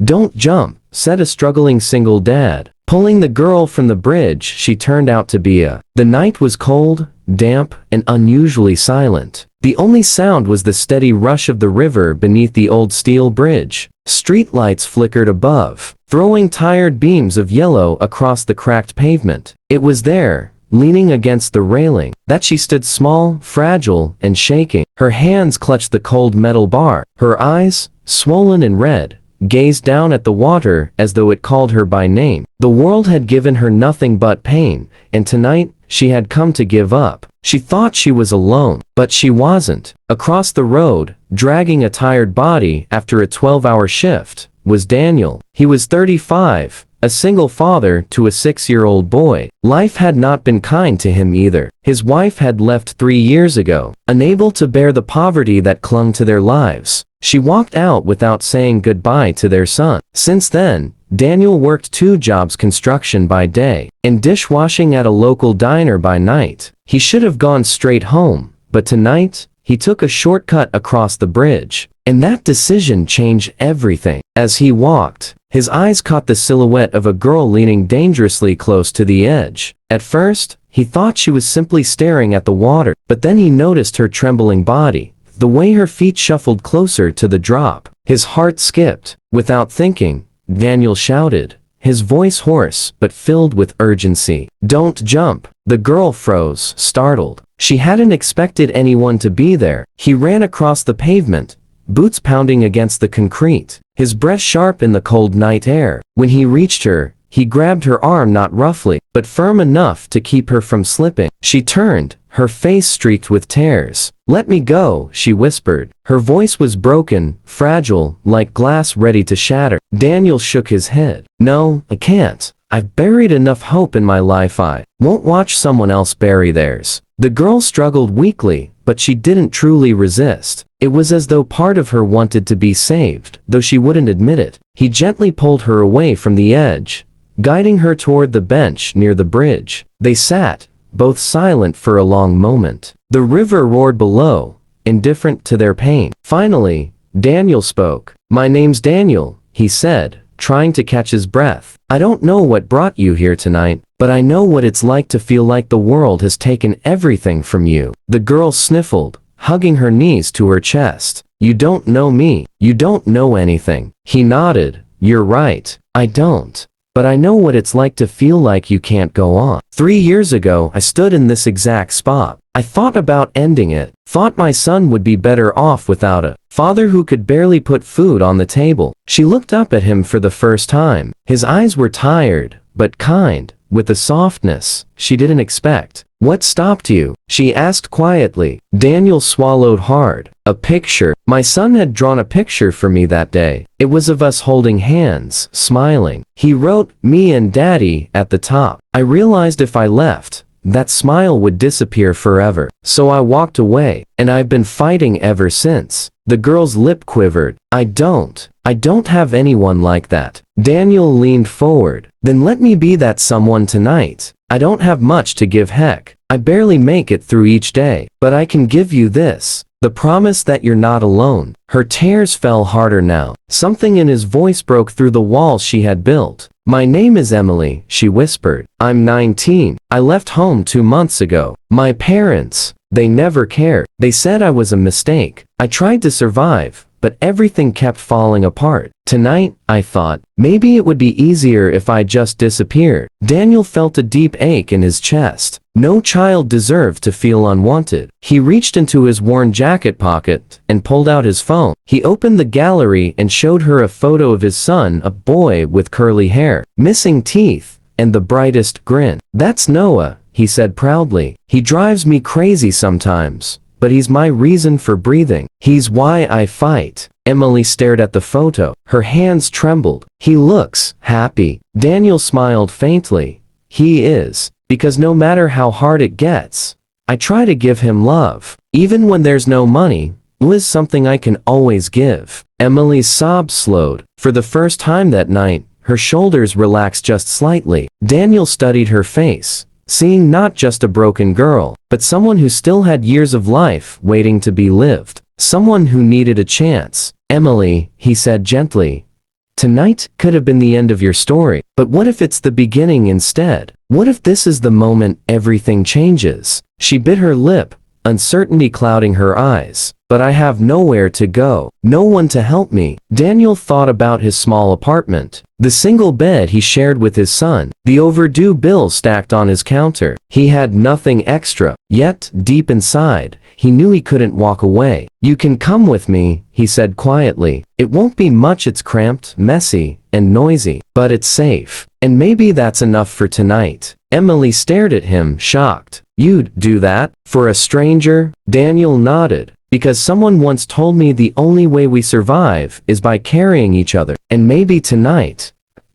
"Don't jump," said a struggling single dad. Pulling the girl from the bridge she turned out to be a. The night was cold, damp, and unusually silent. The only sound was the steady rush of the river beneath the old steel bridge. Streetlights flickered above, throwing tired beams of yellow across the cracked pavement. It was there, leaning against the railing, that she stood small, fragile, and shaking. Her hands clutched the cold metal bar. Her eyes, swollen and red, gazed down at the water as though it called her by name. The world had given her nothing but pain, and tonight, she had come to give up. She thought she was alone, but she wasn't. Across the road, dragging a tired body after a 12-hour shift, was Daniel. He was 35, a single father to a 6-year-old boy. Life had not been kind to him either. His wife had left 3 years ago, unable to bear the poverty that clung to their lives. She walked out without saying goodbye to their son. Since then, Daniel worked 2 jobs: construction by day and dishwashing at a local diner by night. He should have gone straight home, but tonight, he took a shortcut across the bridge. And that decision changed everything. As he walked, his eyes caught the silhouette of a girl leaning dangerously close to the edge. At first, he thought she was simply staring at the water, but then he noticed her trembling body, the way her feet shuffled closer to the drop. His heart skipped. Without thinking, Daniel shouted, his voice hoarse but filled with urgency. "Don't jump." The girl froze, startled. She hadn't expected anyone to be there. He ran across the pavement, boots pounding against the concrete, his breath sharp in the cold night air. When he reached her, he grabbed her arm, not roughly, but firm enough to keep her from slipping. She turned, her face streaked with tears. "Let me go," she whispered. Her voice was broken, fragile, like glass ready to shatter. Daniel shook his head. "No, I can't. I've buried enough hope in my life. I won't watch someone else bury theirs." The girl struggled weakly, but she didn't truly resist. It was as though part of her wanted to be saved, though she wouldn't admit it. He gently pulled her away from the edge, guiding her toward the bench near the bridge. They sat, both silent for a long moment. The river roared below, indifferent to their pain. Finally, Daniel spoke. "My name's Daniel," he said, trying to catch his breath. "I don't know what brought you here tonight, but I know what it's like to feel like the world has taken everything from you." The girl sniffled, hugging her knees to her chest. "You don't know me. You don't know anything." He nodded. "You're right. I don't. But I know what it's like to feel like you can't go on. 3 years ago, I stood in this exact spot. I thought about ending it. Thought my son would be better off without a father who could barely put food on the table." She looked up at him for the first time. His eyes were tired, but kind, with a softness she didn't expect. "What stopped you?" she asked quietly. Daniel swallowed hard. "A picture. My son had drawn a picture for me that day. It was of us holding hands, smiling. He wrote, 'Me and Daddy,' at the top. I realized if I left, that smile would disappear forever. So I walked away, and I've been fighting ever since." The girl's lip quivered. I don't have anyone like that." Daniel leaned forward. "Then let me be that someone tonight. I don't have much to give, heck. I barely make it through each day. But I can give you this. The promise that you're not alone." Her tears fell harder now. Something in his voice broke through the walls she had built. "My name is Emily," she whispered. "I'm 19. I left home 2 months ago. My parents, they never cared. They said I was a mistake. I tried to survive, but everything kept falling apart. Tonight, I thought, maybe it would be easier if I just disappeared." Daniel felt a deep ache in his chest. No child deserved to feel unwanted. He reached into his worn jacket pocket and pulled out his phone. He opened the gallery and showed her a photo of his son, a boy with curly hair, missing teeth, and the brightest grin. "That's Noah," he said proudly. "He drives me crazy sometimes, but he's my reason for breathing. He's why I fight." Emily stared at the photo. Her hands trembled. "He looks happy." Daniel smiled faintly. "He is. Because no matter how hard it gets, I try to give him love. Even when there's no money, love is something I can always give." Emily's sobs slowed. For the first time that night, her shoulders relaxed just slightly. Daniel studied her face, seeing not just a broken girl, but someone who still had years of life waiting to be lived. Someone who needed a chance. "Emily," he said gently, Tonight could have been the end of your story, but what if it's the beginning instead? What if this is the moment everything changes? She bit her lip, uncertainty clouding her eyes. But I have nowhere to go, no one to help me. Daniel thought about his small apartment, the single bed he shared with his son, the overdue bill stacked on his counter. He had nothing extra, yet, deep inside, he knew he couldn't walk away. You can come with me, he said quietly. It won't be much, it's cramped, messy, and noisy, but it's safe. And maybe that's enough for tonight. Emily stared at him, shocked. You'd do that? For a stranger? Daniel nodded. Because someone once told me the only way we survive is by carrying each other. And maybe tonight,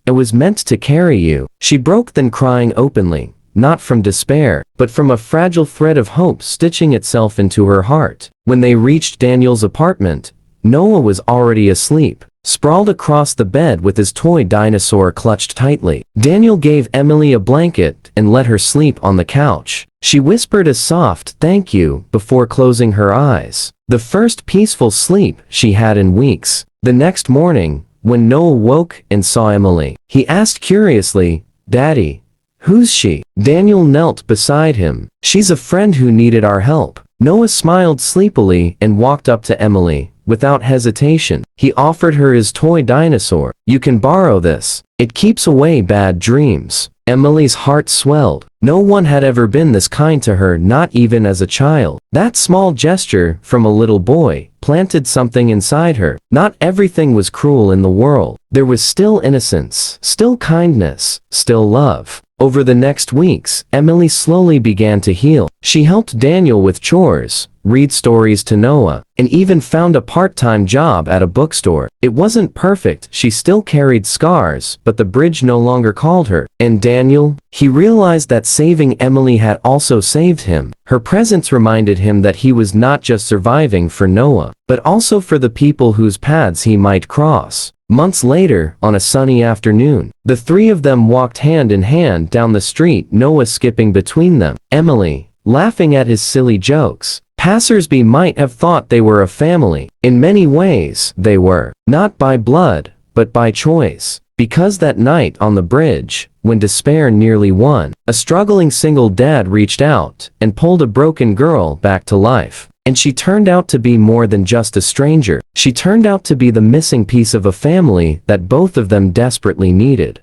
I was meant to carry you. She broke, then crying openly, not from despair, but from a fragile thread of hope stitching itself into her heart. When they reached Daniel's apartment, Noah was already asleep, sprawled across the bed with his toy dinosaur clutched tightly. Daniel gave Emily a blanket and let her sleep on the couch. She whispered a soft "thank you" before closing her eyes. The first peaceful sleep she had in weeks. The next morning, when Noah woke and saw Emily, he asked curiously, "Daddy, who's she?" Daniel knelt beside him. "She's a friend who needed our help." Noah smiled sleepily and walked up to Emily. Without hesitation, he offered her his toy dinosaur. "You can borrow this. It keeps away bad dreams." Emily's heart swelled. No one had ever been this kind to her, not even as a child. That small gesture from a little boy planted something inside her. Not everything was cruel in the world. There was still innocence, still kindness, still love. Over the next weeks, Emily slowly began to heal. She helped Daniel with chores, read stories to Noah, and even found a part-time job at a bookstore. It wasn't perfect, she still carried scars, but the bridge no longer called her. And Daniel? He realized that saving Emily had also saved him. Her presence reminded him that he was not just surviving for Noah, but also for the people whose paths he might cross. Months later, on a sunny afternoon, the three of them walked hand in hand down the street, Noah skipping between them, Emily laughing at his silly jokes. Passers-by might have thought they were a family. In many ways, they were. Not by blood, but by choice. Because that night on the bridge, when despair nearly won, a struggling single dad reached out and pulled a broken girl back to life. And she turned out to be more than just a stranger. She turned out to be the missing piece of a family that both of them desperately needed.